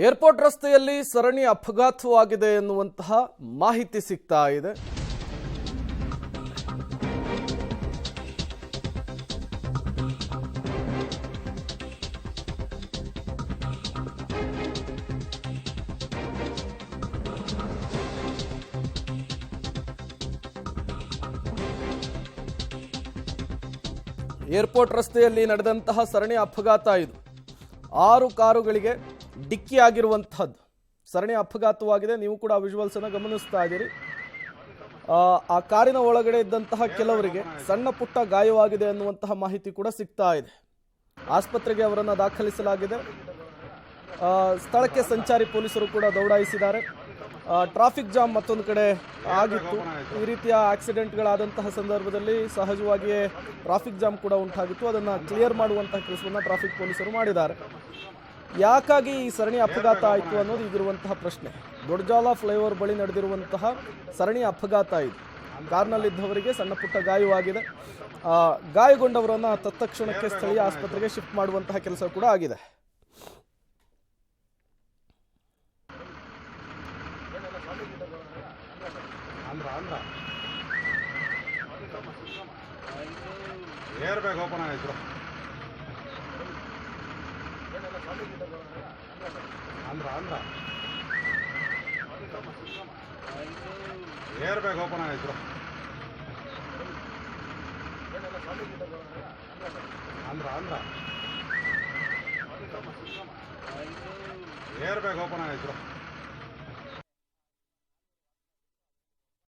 Airport ರಸ್ತೆಯಲ್ಲಿ ಸರಣಿ ಅಪಘಾತವಾಗಿದೆ ಎನ್ನುವಂತಹ ಮಾಹಿತಿ ಸಿಗ್ತಾ ಇದೆ. ಏರ್ಪೋರ್ಟ್ ರಸ್ತೆಯಲ್ಲಿ ನಡೆದಂತಹ ಸರಣಿ ಅಪಘಾತ ಇದು. 6 ಕಾರುಗಳಿಗೆ ಡಿಕ್ಕಿ ಆಗಿರುವಂತಹದ್ದು ಸರಣಿ ಅಪಘಾತವಾಗಿದೆ. ನೀವು ಕೂಡ ವಿಜುವಲ್ಸ್ ಅನ್ನು ಗಮನಿಸ್ತಾ ಇದ್ದೀರಿ. ಆ ಕಾರಿನ ಒಳಗಡೆ ಇದ್ದಂತಹ ಕೆಲವರಿಗೆ ಸಣ್ಣ ಪುಟ್ಟ ಗಾಯವಾಗಿದೆ ಅನ್ನುವಂತಹ ಮಾಹಿತಿ ಕೂಡ ಸಿಗ್ತಾ ಇದೆ. ಆಸ್ಪತ್ರೆಗೆ ಅವರನ್ನು ದಾಖಲಿಸಲಾಗಿದೆ. ಸ್ಥಳಕ್ಕೆ ಸಂಚಾರಿ ಪೊಲೀಸರು ಕೂಡ ದೌಡಾಯಿಸಿದ್ದಾರೆ. ಟ್ರಾಫಿಕ್ ಜಾಮ್ ಮತ್ತೊಂದು ಕಡೆ ಆಗಿತ್ತು. ಈ ರೀತಿಯ ಆಕ್ಸಿಡೆಂಟ್ಗಳಾದಂತಹ ಸಂದರ್ಭದಲ್ಲಿ ಸಹಜವಾಗಿಯೇ ಟ್ರಾಫಿಕ್ ಜಾಮ್ ಕೂಡ ಉಂಟಾಗಿತ್ತು. ಅದನ್ನು ಕ್ಲಿಯರ್ ಮಾಡುವಂತಹ ಕೆಲಸವನ್ನು ಟ್ರಾಫಿಕ್ ಪೊಲೀಸರು ಮಾಡಿದ್ದಾರೆ. ಯಾಕಾಗಿ ಈ ಸರಣಿ ಅಪಘಾತ ಆಯಿತು ಅನ್ನೋದು ಈಗಿರುವಂತಹ ಪ್ರಶ್ನೆ. ದೊಡ್ಡಜಾಲ ಫ್ಲೈಓವರ್ ಬಳಿ ನಡೆದಿರುವಂತಹ ಸರಣಿ ಅಪಘಾತ ಇದು. ಕಾರ್ನಲ್ಲಿದ್ದವರಿಗೆ ಸಣ್ಣ ಪುಟ್ಟ ಗಾಯವಾಗಿದೆ. ಗಾಯಗೊಂಡವರನ್ನು ತತ್ಕ್ಷಣಕ್ಕೆ ಸ್ಥಳೀಯ ಆಸ್ಪತ್ರೆಗೆ ಶಿಫ್ಟ್ ಮಾಡುವಂತಹ ಕೆಲಸ ಕೂಡ ಆಗಿದೆ. ಏರ್ ಬ್ಯಾಗ್ ಓಪನ್ ಆಯ್ತು. ಏರ್ ಬ್ಯಾಗ್ ಓಪನ್ ಆಯ್ತು. ಏರ್ ಬ್ಯಾಗ್ ಓಪನ್ ಆಯ್ತು.